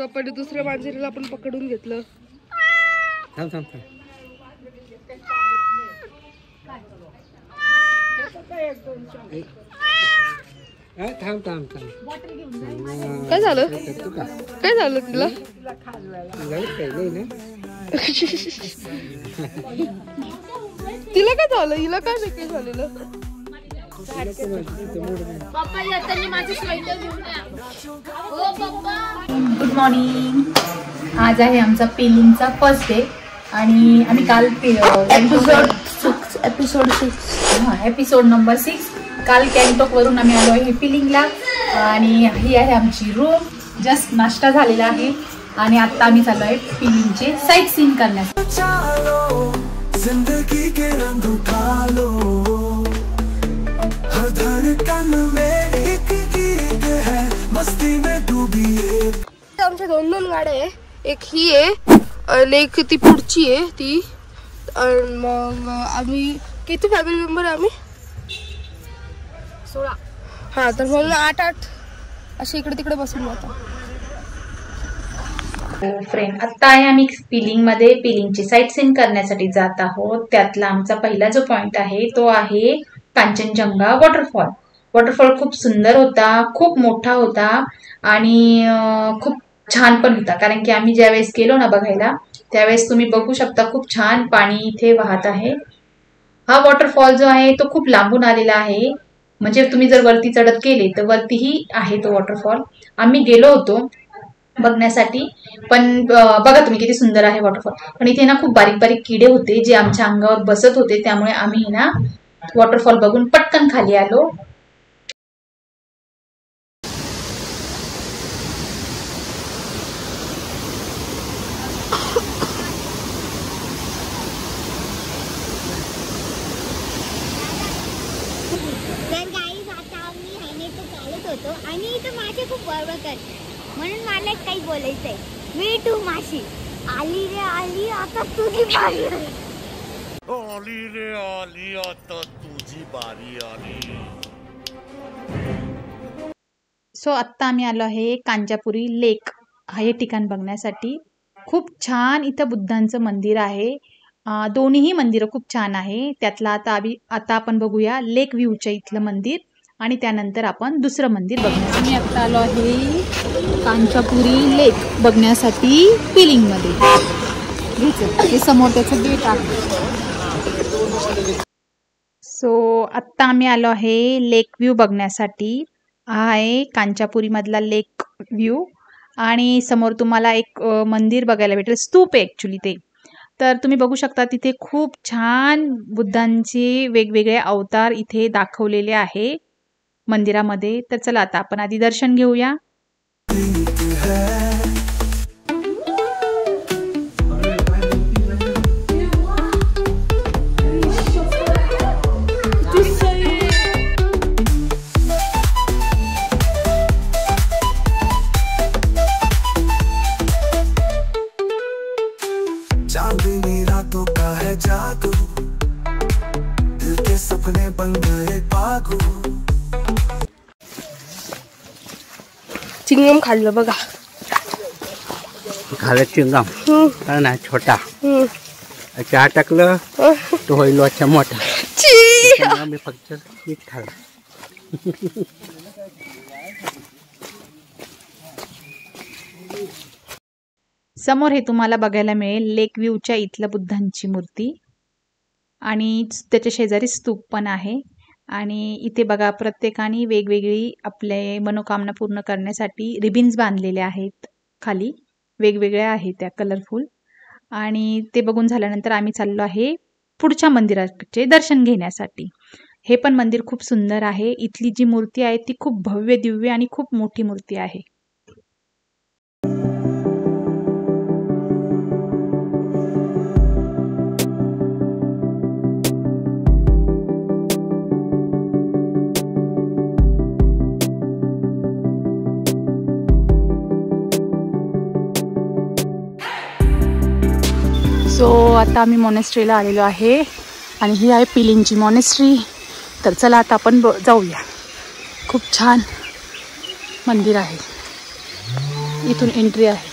आपण दुसऱ्या मांजरीला आपण पकडून घेतलं. थांब थांब थांब थांब थांब थांब. काय झालं काय झालं तिला? तिला काय झालं? हिला काय नाही झालेलं. Good morning. आज आहे आमचा पिलिंगचा फर्स्ट डे आणि आम्ही काल एपिसोड नंबर 6 काल गँगटॉक वरून आम्ही आलो आहे पिलिंगला आणि ही आहे आमची रूम. जस्ट नाश्ता झालेला आहे आणि आता आम्ही चाललो आहे पिलिंगचे साईट सीन करण्यासाठी. आमच्या 2 गाड्या आहे. एक ही आहे आणि एक ती पुढची आहे ती. मग आम्ही किती फॅमिली मेंबर आहे? आम्ही 16. हा तर म्हणून 8 असे इकडे तिकडे बसून जातो. फ्रेंड आता आहे आम्ही पिलिंगमध्ये पिलिंगची साईट सीन करण्यासाठी जात आहोत. त्यातला आमचा पहिला जो पॉइंट आहे तो आहे कांचनजंगा वॉटरफॉल. वॉटरफॉल खूप सुंदर होता, खूप मोठा होता आणि खूप छान पण होता. कारण की आम्ही ज्यावेळेस गेलो ना बघायला त्यावेळेस तुम्ही बघू शकता खूप छान पाणी इथे वाहत आहे. हा वॉटरफॉल जो आहे तो खूप लांबून आलेला आहे. म्हणजे तुम्ही जर वरती चढत गेले तर वरतीही आहे तो वॉटरफॉल. आम्ही गेलो होतो बघण्यासाठी पण बघा तुम्ही किती सुंदर आहे वॉटरफॉल. पण इथे ना खूप बारीक बारीक किडे होते जे आमच्या अंगावर बसत होते. त्यामुळे आम्ही ना वॉटरफॉल बघून पटकन खाली आलो. आणि इथं मासे खूप बरोबर करते म्हणून मला काही बोलायचंय. मी तू माशी आली रे आली आता तुझी बारी आली. आली रे आली आता तुझी बारी आली. सो आत्ता आम्ही आलो आहे कांजापुरी लेक हे ठिकाण बघण्यासाठी. खूप छान इथं बुद्धांचं मंदिर आहे. दोन्हीही मंदिरं खूप छान आहे. त्यातला आता आपण बघूया लेक व्ह्यूच्या इथलं मंदिर आणि त्यानंतर आपण दुसरं मंदिर बघण्यासाठी. आम्ही आता आलो आहे कांचापुरी लेक बघण्यासाठी पिलिंगमध्ये. हे समोर त्याचं गेट आहे. सो आत्ता आम्ही आलो आहे लेक व्ह्यू बघण्यासाठी. हा आहे कांचापुरी मधला लेक व्ह्यू आणि समोर तुम्हाला एक मंदिर बघायला भेटेल. स्तूप आहे ॲक्च्युली ते. तर तुम्ही बघू शकता तिथे खूप छान बुद्धांचे वेगवेगळे अवतार इथे दाखवलेले आहे मंदिरामध्ये. तर चला आता आपण आधी दर्शन घेऊया. चांदनी रातों का है जादू, दिल के सपने बन गए पागू. चिंगम खाल्लं बघा. खाल्लं चिंगम ना छोटा. चहा टाकलं तो होईल अच्छा मोठा. मी फक्त मीठ खाल्लं. समोर हे तुम्हाला बघायला मिळेल लेक व्ह्यूच्या इथलं बुद्धांची मूर्ती आणि त्याच्या शेजारी स्तूप पण आहे. आणि इथे बघा प्रत्येकाने वेगवेगळी आपले मनोकामना पूर्ण करण्यासाठी रिबिन्स बांधलेले आहेत. खाली वेगवेगळ्या आहेत त्या कलरफुल. आणि ते बघून झाल्यानंतर आम्ही चाललो आहे पुढच्या मंदिराचे दर्शन घेण्यासाठी. हे पण मंदिर खूप सुंदर आहे. इथली जी मूर्ती आहे ती खूप भव्य दिव्य आणि खूप मोठी मूर्ती आहे. सो आता आम्ही मॉनेस्ट्रीला आलेलो आहे आणि ही आहे पिलिंगची मॉनेस्ट्री. तर चला आता आपण जाऊया. खूप छान मंदिर आहे. इथून एंट्री आहे.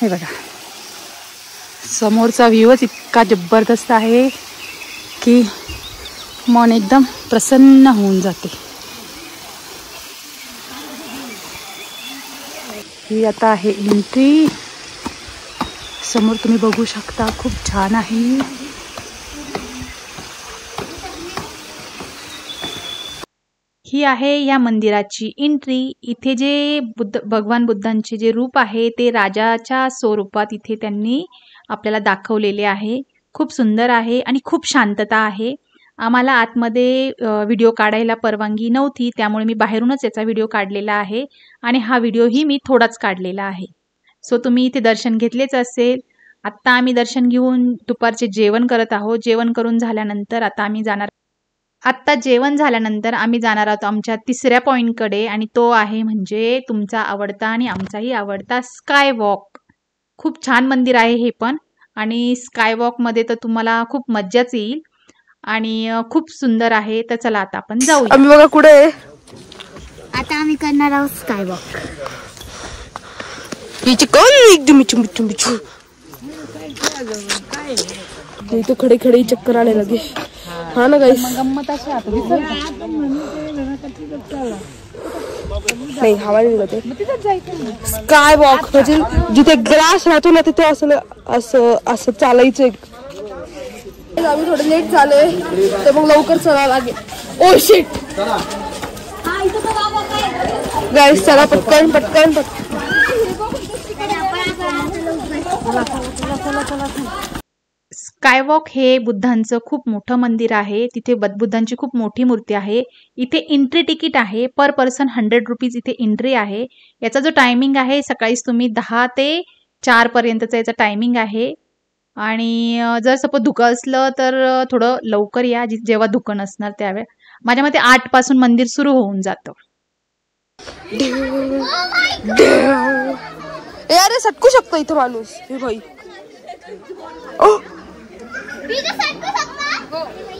हे बघा, समोरचा व्ह्यूच इतका जबरदस्त आहे की मन एकदम प्रसन्न होऊन जाते. ही आता आहे एंट्री. समोर तुम्ही बघू शकता, खूप छान आहे. ही आहे या मंदिराची एंट्री. इथे जे भगवान बुद्धांचे जे रूप आहे ते राजाच्या स्वरूपात इथे त्यांनी आपल्याला दाखवलेले आहे. खूप सुंदर आहे आणि खूप शांतता आहे. आम्हाला आतमध्ये व्हिडिओ काढायला परवानगी नव्हती, त्यामुळे मी बाहेरूनच याचा व्हिडिओ काढलेला आहे आणि हा व्हिडिओही मी थोडाच काढलेला आहे. सो तुम्ही इथे दर्शन घेतलेच असेल. आत्ता आम्ही दर्शन घेऊन दुपारचे जेवण करत आहोत. जेवण करून झाल्यानंतर जेवण झाल्यानंतर आम्ही जाणार आहोत आमच्या तिसऱ्या पॉईंटकडे आणि तो आहे म्हणजे तुमचा आवडता आणि आमचाही आवडता स्काय वॉक. खूप छान मंदिर आहे हे पण आणि स्काय वॉकमध्ये तर तुम्हाला खूप मज्जाच येईल आणि खूप सुंदर आहे. तर चला आता आपण जाऊ. आम्ही बघा कुठे आहे आता आम्ही करणार आहोत स्काय वॉक. एकदम इथे खडे खडे चक्कर आले लगे. हा ना गाईस, गंमत अशी आता नाही हवा निघते. स्काय वॉक म्हणजे जिथे ग्रास राहतो ना तिथे असं असं असं चालायचं. आम्ही थोडे लेट झाले तर मग लवकर चला लागेल. ओ शिट गाईस, चला पटकन पटकन पटकन. स्कायवॉक हे बुद्धांचं खूप मोठं मंदिर आहे. तिथे बुद्धांची खूप मोठी मूर्ती आहे. इथे एंट्री तिकीट आहे. पर पर्सन 100 रुपीज इथे एंट्री आहे. याचा जो टायमिंग आहे सकाळीच तुम्ही 10 ते 4 पर्यंतचा याचा टायमिंग आहे. आणि जर सपोज धुकं असलं तर थोडं लवकर या, जेव्हा धुकं नसणार त्यावेळेस. माझ्या मते 8 पासून मंदिर सुरू होऊन जातं. अरे सटकू शकतो इथं माणूस. हे भाई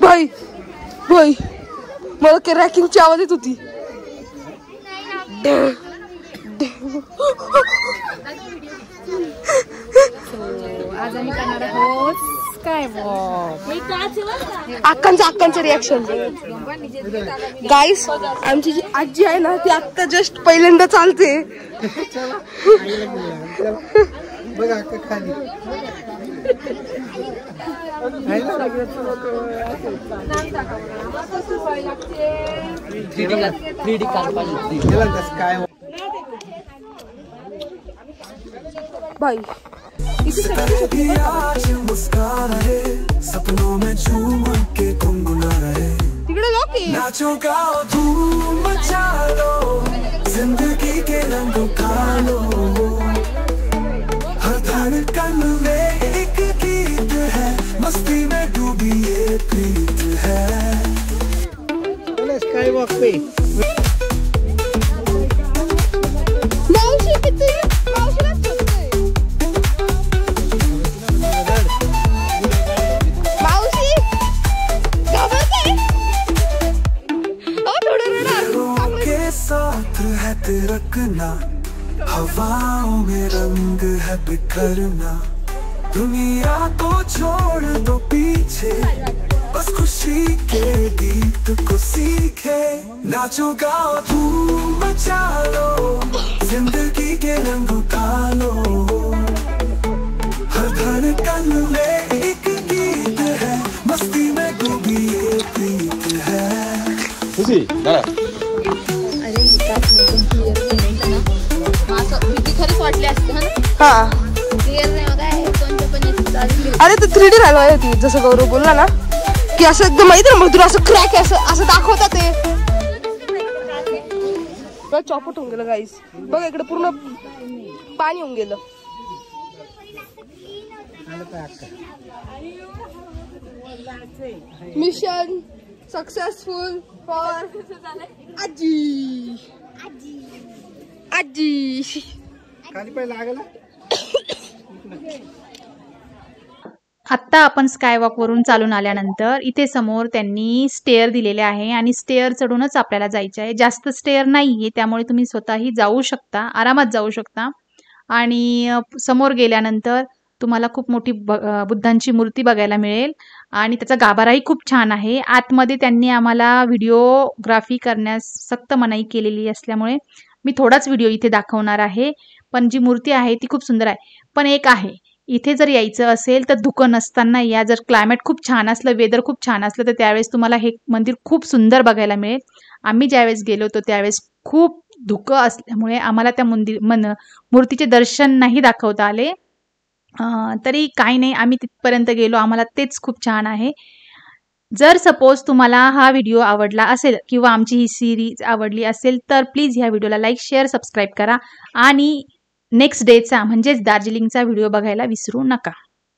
भाई भाई मला की रॅकिंगची आवाज येत होती. आज आम्ही करणार आहोत स्काय वॉक. अक्कांचं रिॲक्शन. गाईस, आमची जी आजी आहे ना ती आत्ता जस्ट पहिल्यांदा चालते. बघा खाली भाई आज मुस्कुरा रहे, सपनों में झूम के गुनगुना रहे. तिकडे लोक नाचो गाओ धूम मचा लो, जिंदगी के रंग उठा लो. हर धड़कन में एक गीत है, मस्ती में डूबी ये प्रीत है. स्काय वॉक पे मावशी किती मावशीला चुकते. मावशी घाबरते. के साथ है तिरकना, हवाओं में रंग है बिखरना. दुनिया को छोड़ दो पीछे, बस खुशी के गीत को सीखे. नाचो गाओ धूम मचा लो, जिंदगी के रंग उठा लो. हर धड़कन में एक गीत है, मस्ती में डूबी ये प्रीत है. खरंच वाटले असते हा. क्लिअर नाही बघा हे कोणतं पण. अरे ते 3D राहिलं होती जसं गौरव बोलला ना की असं एकदम माहिती ना मधुर असं क्रॅक असं दाखवतात ते. चॉपट होऊन गेलं गाईस. बघा इकडे पूर्ण पाणी होऊन गेलं. मिशन सक्सेसफुल फॉर आजी. आजी खाली पाहिजे लागला. आत्ता आपण स्कायवॉक वरून चालून आल्यानंतर इथे समोर त्यांनी स्टेअर दिलेले आहे आणि स्टेअर चढूनच आपल्याला जायचे आहे. जास्त स्टेअर नाहीये, त्यामुळे तुम्ही स्वतःही जाऊ शकता, आरामात जाऊ शकता. आणि समोर गेल्यानंतर तुम्हाला खूप मोठी बुद्धांची मूर्ती बघायला मिळेल आणि त्याचा गाभाराही खूप छान आहे. आतमध्ये त्यांनी आम्हाला व्हिडिओग्राफी करण्यास सक्त मनाई केलेली असल्यामुळे मी थोडाच व्हिडिओ इथे दाखवणार आहे. पण जी मूर्ती आहे ती खूप सुंदर आहे. पण एक आहे, इथे जर यायचं असेल तर धुकं नसताना या. जर क्लायमेट खूप छान असलं, वेदर खूप छान असलं तर त्यावेळेस तुम्हाला हे मंदिर खूप सुंदर बघायला मिळेल. आम्ही ज्यावेळेस गेलो होतो त्यावेळेस खूप धुकं असल्यामुळे आम्हाला त्या मूर्तीचे दर्शन नाही दाखवता आले. तरी काही नाही, आम्ही तिथपर्यंत गेलो, आम्हाला तेच खूप छान आहे. जर सपोज तुम्हाला हा व्हिडिओ आवडला असेल किंवा आमची ही सिरीज आवडली असेल तर प्लीज ह्या व्हिडिओला लाईक, शेअर, सबस्क्राईब करा आणि नेक्स्ट डेचा म्हणजेच दार्जिलिंगचा व्हिडिओ बघायला विसरू नका.